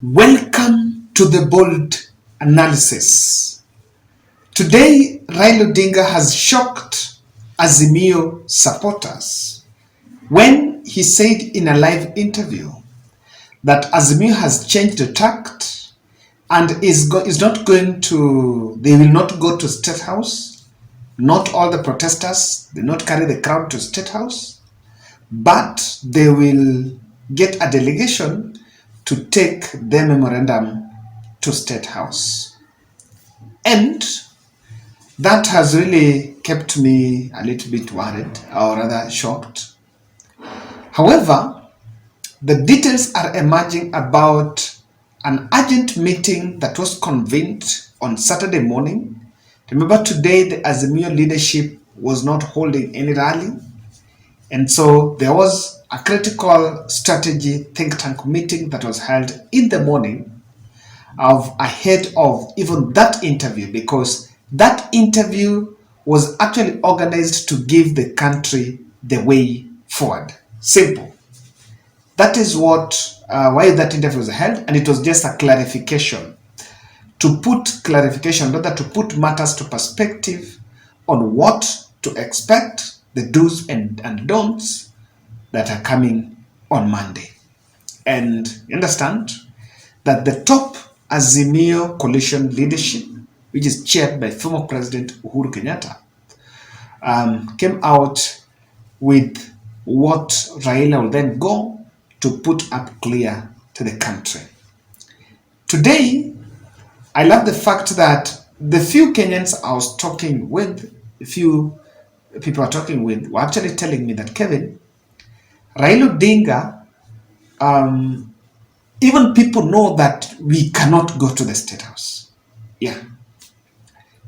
Welcome to the bold analysis. Today, Raila Odinga has shocked Azimio supporters when he said in a live interview that Azimio has changed the tact and is not going to, they will not go to Statehouse. Not all the protesters, they not carry the crowd to Statehouse, but they will get a delegation to take their memorandum to Statehouse. And that has really kept me a little bit worried, or rather shocked. However, the details are emerging about an urgent meeting that was convened on Saturday morning. Remember, today the Azimio leadership was not holding any rally, and so there was a critical strategy think tank meeting that was held in the morning ahead of even that interview, because that interview was actually organized to give the country the way forward. Simple. That is why that interview was held, and it was just a clarification, rather to put matters to perspective on what to expect, the do's and don'ts that are coming on Monday. And you understand that the top Azimio coalition leadership, which is chaired by former President Uhuru Kenyatta, came out with what Raila will then go to put up clear to the country. Today, I love the fact that the few Kenyans I was talking with, the few people I was talking with, were actually telling me that, Kevin, Raila Odinga, even people know that we cannot go to the Statehouse. Yeah.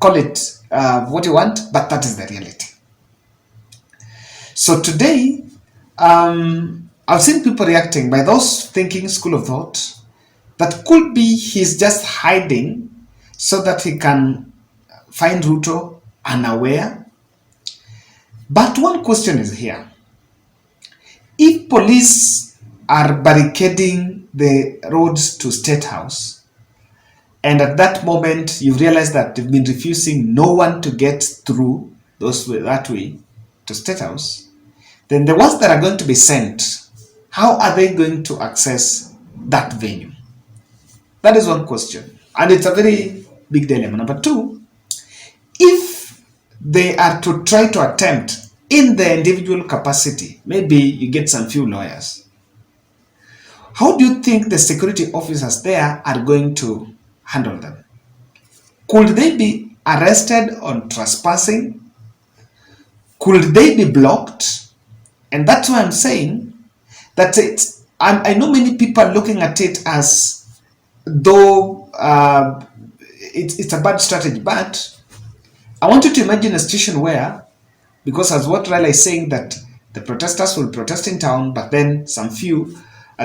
Call it what you want, but that is the reality. So today, I've seen people reacting by those thinking school of thought that could be he's just hiding so that he can find Ruto unaware. But one question is here. If police are barricading the roads to Statehouse, and at that moment you realize that they've been refusing no one to get through that way to Statehouse, then the ones that are going to be sent, how are they going to access that venue? That is one question, and it's a very big dilemma. Number two, if they are to try to attempt in the individual capacity, maybe you get some few lawyers, how do you think the security officers there are going to handle them? Could they be arrested on trespassing? Could they be blocked? And that's why I'm saying that I know many people are looking at it as though it's a bad strategy, but I want you to imagine a situation where, because as what Raila is saying, that the protesters will protest in town, but then some few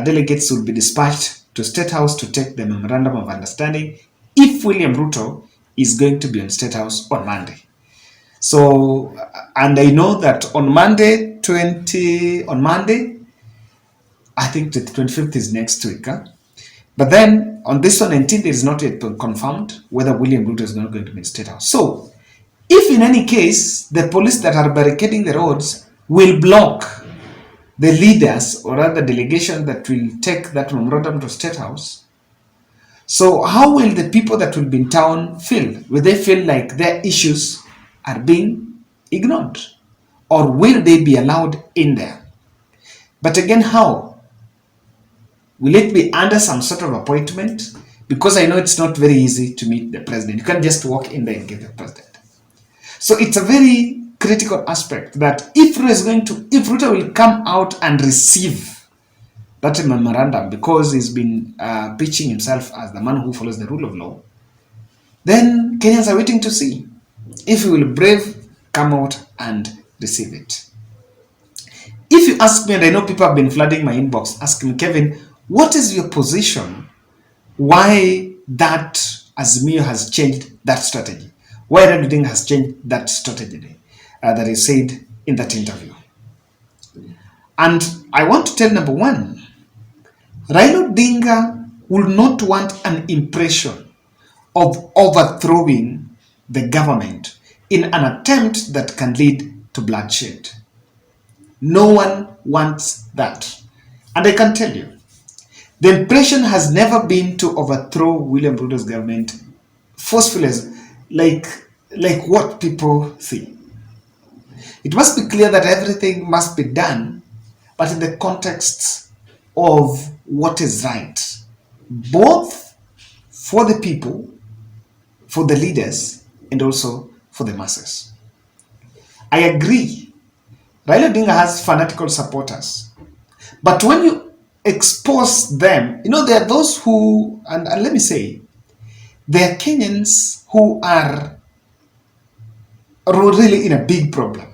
delegates will be dispatched to Statehouse to take the memorandum of understanding if William Ruto is going to be on Statehouse on Monday. So, and I know that on Monday, I think the 25th is next week. But then on this one, 19th, it is not yet confirmed whether William Ruto is not going to be in Statehouse. So, if in any case, the police that are barricading the roads will block the leaders or other delegation that will take that memorandum to Statehouse, so how will the people that will be in town feel? Will they feel like their issues are being ignored? Or will they be allowed in there? But again, how? Will it be under some sort of appointment? Because I know it's not very easy to meet the president. You can't just walk in there and get the president. So it's a very critical aspect that if Ruto will come out and receive that memorandum, because he's been pitching himself as the man who follows the rule of law, then Kenyans are waiting to see if he will come out and receive it. If you ask me, and I know people have been flooding my inbox asking, Kevin, what is your position? Why that Azimio has changed that strategy? Why Raila Odinga has changed that strategy that he said in that interview? And I want to tell, number one, Raila Odinga will not want an impression of overthrowing the government in an attempt that can lead to bloodshed. No one wants that. And I can tell you, the impression has never been to overthrow William Ruto's government forcefully, like, like what people see. It must be clear that everything must be done, but in the context of what is right, both for the people, for the leaders, and also for the masses. I agree, Raila Odinga has fanatical supporters, but when you expose them, there are those who, and let me say, there are Kenyans who are really in a big problem.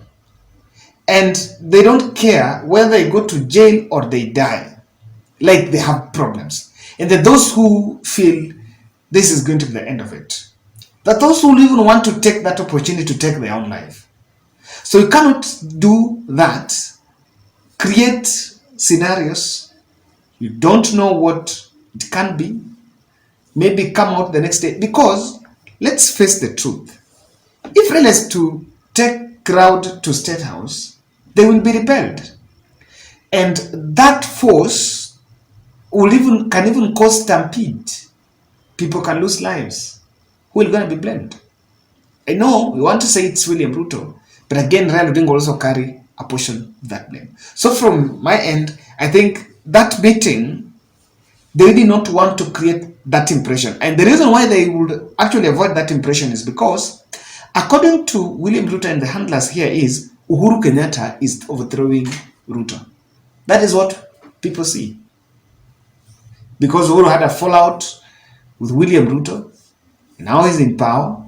And they don't care whether they go to jail or they die. Like they have problems. And there are those who feel this is going to be the end of it. There are those who even want to take that opportunity to take their own life. So you cannot do that. Create scenarios. You don't know what it can be. Maybe come out the next day. Because let's face the truth. If Raila is to take crowd to Statehouse, they will be repelled. And that force can even cause stampede. People can lose lives. Who is going to be blamed? I know we want to say it's William Ruto, but again, Raila Odinga will also carry a portion of that blame. So from my end, I think that meeting, they did not want to create that impression. And the reason why they would actually avoid that impression is because, according to William Ruto and the handlers here, is Uhuru Kenyatta is overthrowing Ruto. That is what people see. Because Uhuru had a fallout with William Ruto, now he's in power.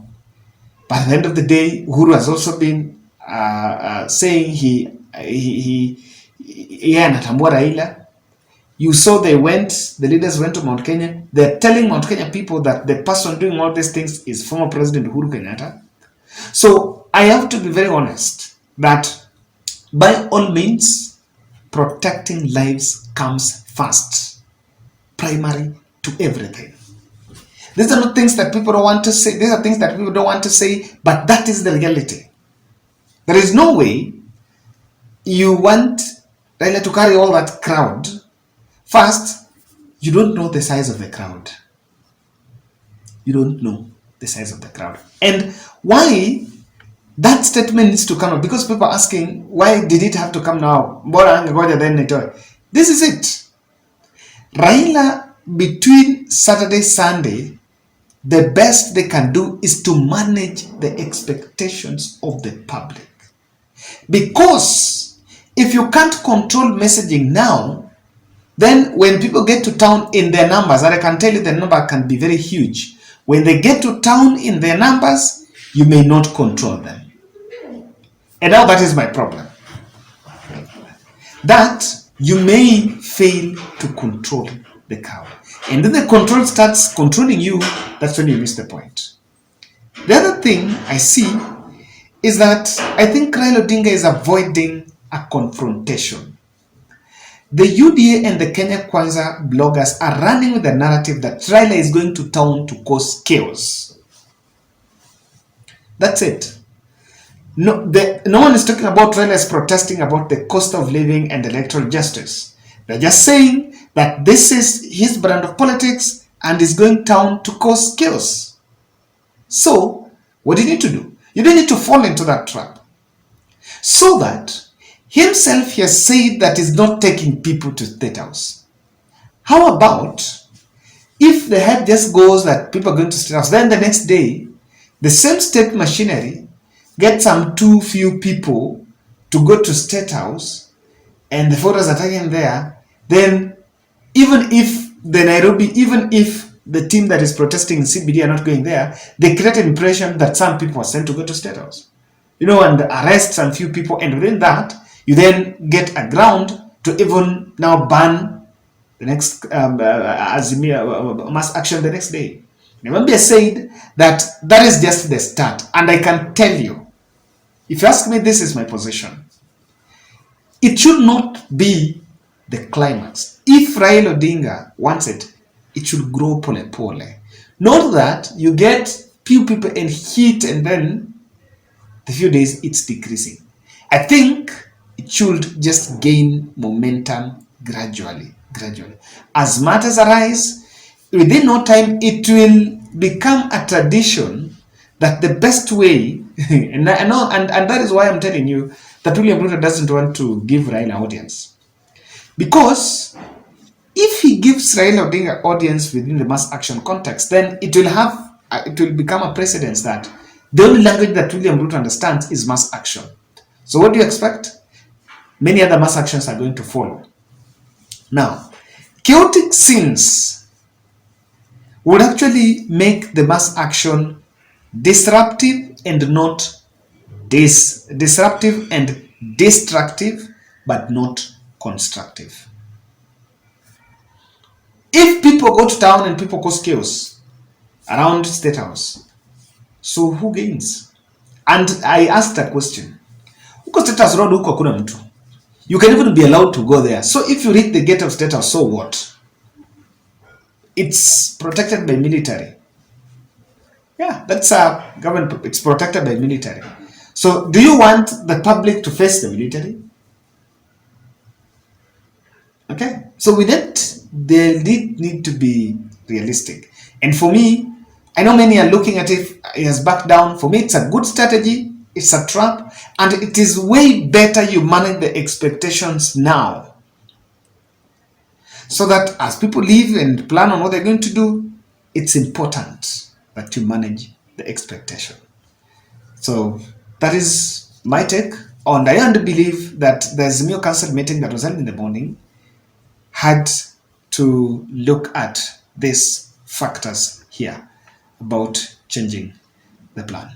But at the end of the day, Uhuru has also been saying he anatambua Raila. You saw the leaders went to Mount Kenya. They're telling Mount Kenya people that the person doing all these things is former President Uhuru Kenyatta. So I have to be very honest that by all means, protecting lives comes first, primary to everything. These are not things that people don't want to say. These are things that people don't want to say, but that is the reality. There is no way you want Raila to carry all that crowd. First, you don't know the size of the crowd. You don't know the size of the crowd. And why that statement needs to come up, because people are asking, why did it have to come now? This is it. Raila, between Saturday, Sunday, the best they can do is to manage the expectations of the public. Because if you can't control messaging now, then when people get to town in their numbers, and I can tell you the number can be very huge, when they get to town in their numbers, you may not control them. And now that is my problem. That you may fail to control the crowd. And then the control starts controlling you, that's when you miss the point. The other thing I see is that I think Raila Odinga is avoiding a confrontation. The UDA and the Kenya Kwanza bloggers are running with the narrative that Raila is going to town to cause chaos. That's it. No one is talking about Raila is protesting about the cost of living and electoral justice. They're just saying that this is his brand of politics and is going town to cause chaos. So, what do you need to do? You don't need to fall into that trap. So that himself he has said that he's not taking people to Statehouse. How about if the head just goes that people are going to Statehouse, then the next day, the same state machinery gets some too few people to go to Statehouse and the photos are taken there, then even if the team that is protesting in CBD are not going there, they create an impression that some people are sent to go to Statehouse. And arrest some few people, and within that, you then get a ground to even now ban the next mass action the next day. Remember I said that is just the start, and I can tell you, if you ask me, this is my position. It should not be the climax. If Raila Odinga wants it, it should grow pole pole. Not that you get few people and hit and then the few days it's decreasing. I think it should just gain momentum gradually. As matters arise, within no time it will become a tradition that the best way, and I know, and that is why I'm telling you that William Ruto doesn't want to give Raila audience. Because if he gives Raila Odinga audience within the mass action context, then it will become a precedence that the only language that William Ruto understands is mass action. So what do you expect? Many other mass actions are going to follow. Now, chaotic scenes would actually make the mass action disruptive and not disruptive and destructive, but not constructive. If people go to town and people cause chaos around Statehouse, so who gains? And I asked a question. Huko Statehouse Road huko hakuna mtu. You can even be allowed to go there. So if you reach the gate of Statehouse, so what? It's protected by military. Yeah, that's a government. It's protected by military. So do you want the public to face the military? Okay. So with that, they need to be realistic. And for me, I know many are looking at it as back down. For me, it's a good strategy. It's a trap. And it is way better you manage the expectations now. So that as people live and plan on what they're going to do, it's important that you manage the expectation. So that is my take. And I believe that the Azimio Council meeting that was held in the morning had to look at these factors here about changing the plan.